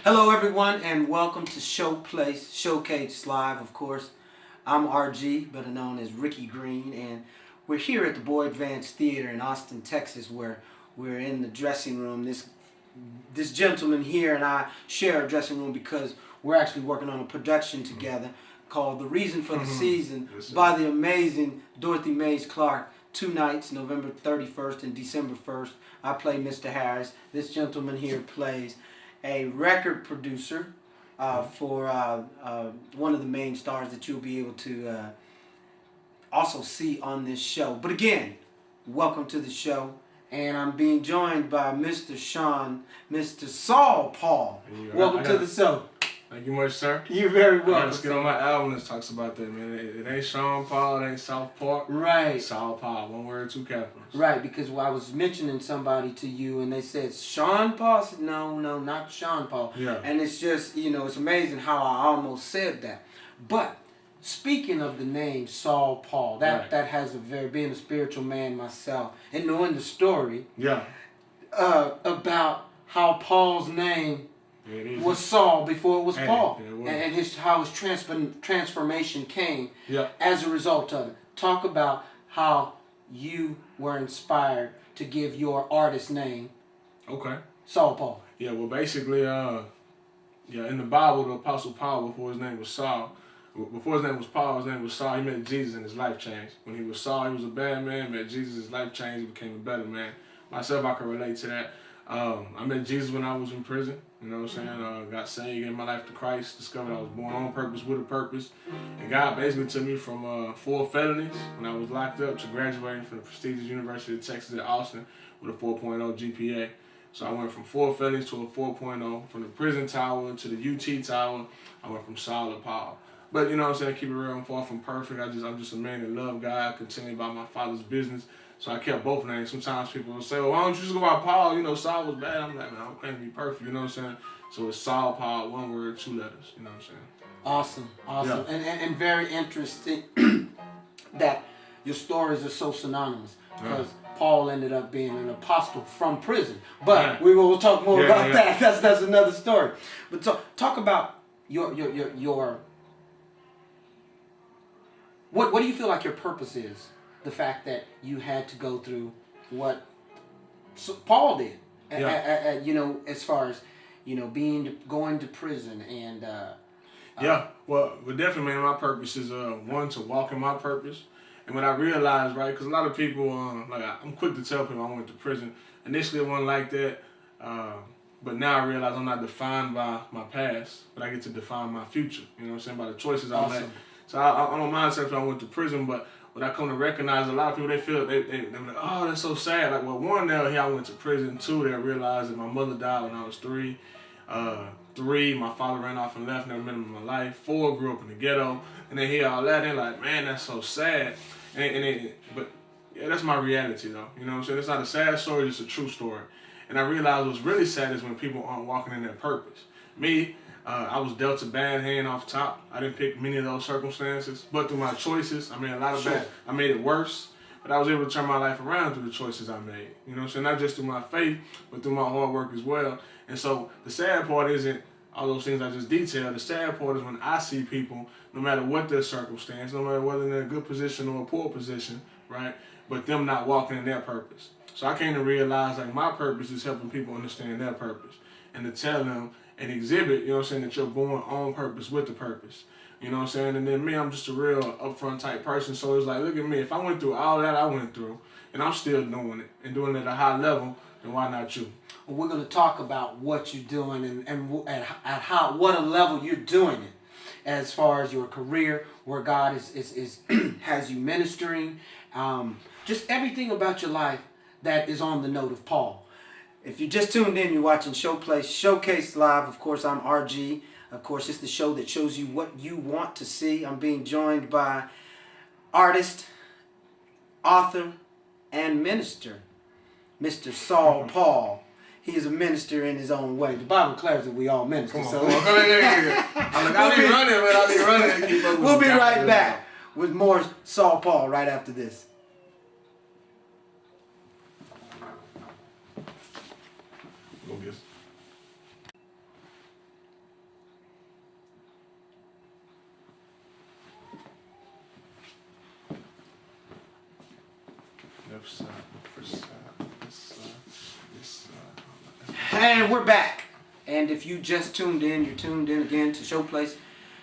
Hello everyone and welcome to Showcase Live, of course. I'm RG, better known as Ricky Green, and we're here at the Boyd Vance Theater in Austin, Texas, where we're in the dressing room. This gentleman here and I share a dressing room because we're actually working on a production together called The Reason for the Season by the amazing Dorothy Mays Clark. 2 nights, November 31st and December 1st. I play Mr. Harris. This gentleman here plays a record producer for one of the main stars that you'll be able to also see on this show. But again, welcome to the show. And I'm being joined by Mr. Saul Paul. Welcome to the show. Thank you much, sir. You're very welcome. Let's get on my album that talks about that, man. It ain't Sean Paul, it ain't South Park. Right. Saul Paul, 1 word, 2 capitals. Right, because I was mentioning somebody to you and they said, Sean Paul? I said, no, not Sean Paul. Yeah. And it's just, it's amazing how I almost said that. But speaking of the name Saul Paul, that has being a spiritual man myself and knowing the story about how Paul's name was Saul before it was Paul, and how his transformation came as a result of it. Talk about how you were inspired to give your artist name, Saul Paul. Yeah, well, basically, in the Bible, the Apostle Paul, before his name was Saul, before his name was Paul, his name was Saul. He met Jesus and his life changed. When he was Saul, he was a bad man. Met Jesus, his life changed. He became a better man. Myself, I can relate to that. I met Jesus when I was in prison. You know what I'm saying? Got saved, gave my life to Christ, discovered I was born on purpose, with a purpose. And God basically took me from 4 felonies when I was locked up to graduating from the prestigious University of Texas at Austin with a 4.0 GPA. So I went from 4 felonies to a 4.0, from the prison tower to the UT tower. I went from Saul to Paul. But you know what I'm saying, keep it real, I'm far from perfect. I'm just a man that loves God, continuing about my father's business. So I kept both names. Sometimes people will say, well, why don't you just go by Paul? Saul was bad. I'm like, man, I'm claiming to be perfect, you know what I'm saying? So it's Saul Paul, 1 word, 2 letters, you know what I'm saying? Awesome. Yeah. And very interesting that your stories are so synonymous, because Paul ended up being an apostle from prison. But we will talk more about that. That's another story. But talk about your what do you feel like your purpose is? The fact that you had to go through what Paul did, as far as going to prison and well, definitely, man. My purpose is 1, to walk in my purpose, and when I realized, right, because a lot of people I'm quick to tell people I went to prison. Initially, it wasn't like that, but now I realize I'm not defined by my past, but I get to define my future. You know what I'm saying? By the choices I make. So I don't mind saying I went to prison, but when I come to recognize, a lot of people, they feel, they're like, oh, that's so sad. Like, well, 1, I went to prison. 2, they realized that my mother died when I was 3. 3, my father ran off and left, never met him in my life. 4, grew up in the ghetto. And they hear all that, they're like, man, that's so sad. But that's my reality, though. You know what I'm saying? It's not a sad story, it's a true story. And I realized what's really sad is when people aren't walking in their purpose. Me, I was dealt a bad hand off top. I didn't pick many of those circumstances, but through my choices, I made a lot of bad. I made it worse, but I was able to turn my life around through the choices I made. You know what I'm saying? Not just through my faith, but through my hard work as well. And so the sad part isn't all those things I just detailed. The sad part is when I see people, no matter what their circumstance, no matter whether they're in a good position or a poor position, right, but them not walking in their purpose. So I came to realize, like, my purpose is helping people understand their purpose and to tell them and exhibit, you know what I'm saying, that you're born on purpose with the purpose. You know what I'm saying? And then me, I'm just a real upfront type person. So it's like, look at me. If I went through all that I went through, and I'm still doing it, and doing it at a high level, then why not you? Well, we're going to talk about what you're doing and at how, what a level you're doing it, as far as your career, where God is has you ministering, just everything about your life that is on the note of Paul. If you just tuned in, you're watching Showcase Live. Of course, I'm RG. Of course, it's the show that shows you what you want to see. I'm being joined by artist, author, and minister, Mr. Saul Paul. He is a minister in his own way. The Bible declares that we all minister. I'll be running. We'll be right back with more Saul Paul right after this. left side, first side, this side, this side. And we're back. And if you just tuned in, you're tuned in again to Showplace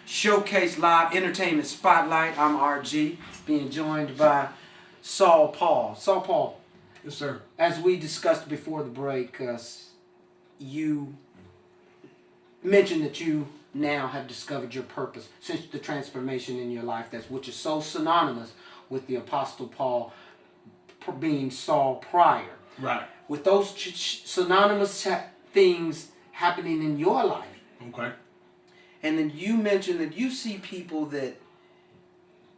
Showcase Live Entertainment Spotlight. I'm RG, being joined by Saul Paul. Saul Paul. Yes, sir. As we discussed before the break, you mentioned that you now have discovered your purpose since the transformation in your life, which is so synonymous with the Apostle Paul being Saul prior. Right. With those synonymous things happening in your life. Okay. And then you mentioned that you see people that,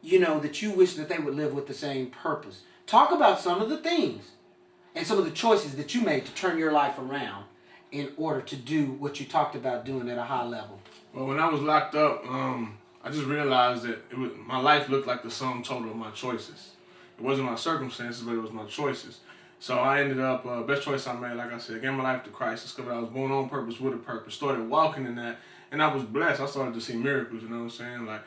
you know, that you wish that they would live with the same purpose. Talk about some of the things and some of the choices that you made to turn your life around in order to do what you talked about doing at a high level. Well, when I was locked up, I just realized that my life looked like the sum total of my choices. It wasn't my circumstances, but it was my choices. So I ended up, best choice I made, like I said, gave my life to Christ, discovered I was born on purpose with a purpose, started walking in that, and I was blessed. I started to see miracles, you know what I'm saying? Like,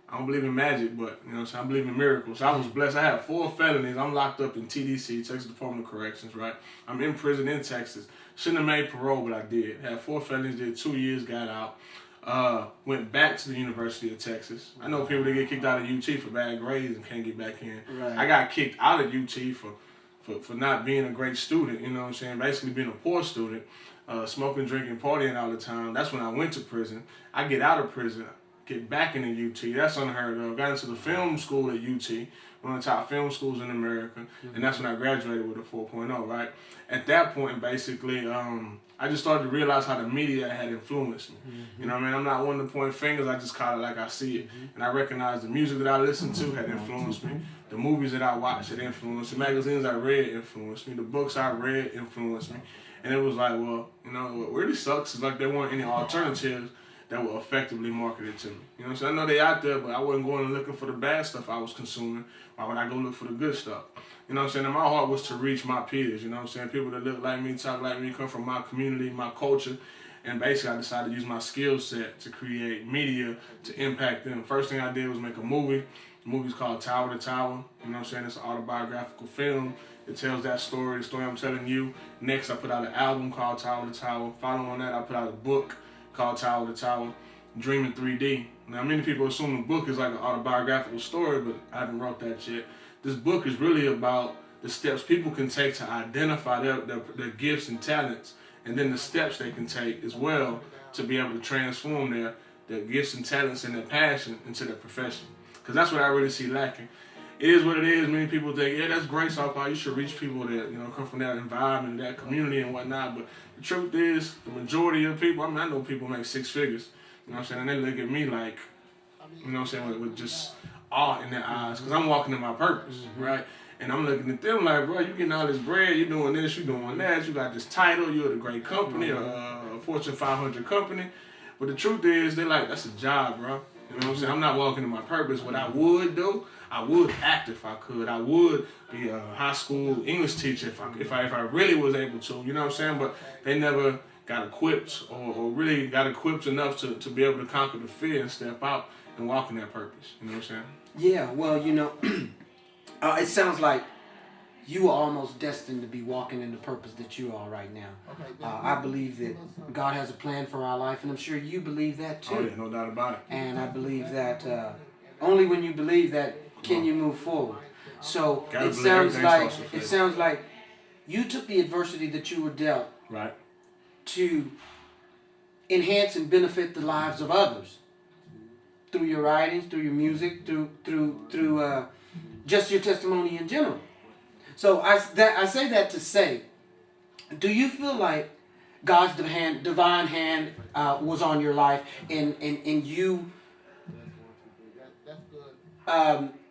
I don't believe in magic, but, you know what I'm saying, I believe in miracles. I was blessed. I had 4 felonies. I'm locked up in TDC, Texas Department of Corrections, right? I'm in prison in Texas. Shouldn't have made parole, but I did. Had 4 felonies, did 2 years, got out. Went back to the University of Texas. I know people that get kicked out of UT for bad grades and can't get back in. Right. I got kicked out of UT for not being a great student, you know what I'm saying? Basically being a poor student, smoking, drinking, partying all the time. That's when I went to prison. I get out of prison, get back into UT. That's unheard of. Got into the film school at UT, one of the top film schools in America, and that's when I graduated with a 4.0, right? At that point, basically, I just started to realize how the media had influenced me. You know what I mean? I'm not one to point fingers, I just call it like I see it. And I recognize the music that I listened to had influenced me. The movies that I watched had influenced me. The magazines I read influenced me. The books I read influenced me. And it was like, well, you know, what really sucks is like there weren't any alternatives that were effectively marketed to me. You know what I'm saying? I know they out there, but I wasn't going and looking for the bad stuff I was consuming. Why would I go look for the good stuff? You know what I'm saying? And my heart was to reach my peers, you know what I'm saying? People that look like me, talk like me, come from my community, my culture. And basically I decided to use my skill set to create media to impact them. First thing I did was make a movie. The movie's called Tower to Tower. You know what I'm saying? It's an autobiographical film. It tells that story, the story I'm telling you. Next, I put out an album called Tower to Tower. Following that, I put out a book called Tower to Tower, Dreaming 3D. Now, many people assume the book is like an autobiographical story, but I haven't wrote that yet. This book is really about the steps people can take to identify their gifts and talents, and then the steps they can take as well to be able to transform their gifts and talents and their passion into their profession. Because that's what I really see lacking. It is what it is. Many people think, yeah, that's great, Saul Paul. You should reach people that, you know, come from that environment, that community and whatnot. But the truth is, the majority of people, I mean, I know people make 6 figures, you know what I'm saying? And they look at me like, you know what I'm saying, with just awe in their eyes. Because I'm walking in my purpose, right? And I'm looking at them like, bro, you getting all this bread, you doing this, you doing that, you got this title, you're at a great company, a Fortune 500 company. But the truth is, they like, that's a job, bro. You know what I'm saying? I'm not walking in my purpose. What I would do, I would act if I could. I would be a high school English teacher if I really was able to. You know what I'm saying? But they never got equipped or really got equipped enough to be able to conquer the fear and step out and walk in that purpose. You know what I'm saying? Yeah, well, you know, it sounds like you are almost destined to be walking in the purpose that you are right now. I believe that God has a plan for our life, and I'm sure you believe that too. Oh yeah, no doubt about it. And I believe that only when you believe that can you move forward. So it sounds like you took the adversity that you were dealt right to enhance and benefit the lives of others through your writings, through your music, through just your testimony in general. So I say that to say, do you feel like God's divine hand was on your life and you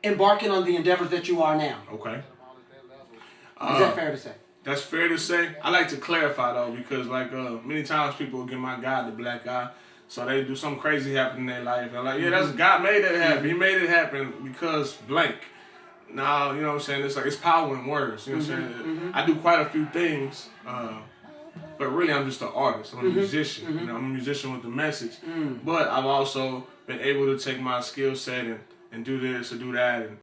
embarking on the endeavors that you are now? Okay. Is that fair to say? That's fair to say. I like to clarify though, because like many times people will give my God the black eye. So they do something crazy happen in their life. And like, yeah, that's God made that happen. He made it happen because blank. Now, you know what I'm saying? It's like, it's power in words. You know what I'm saying? I do quite a few things, but really I'm just an artist. I'm a musician. You know, I'm a musician with the message. But I've also been able to take my skill set and do this or do that and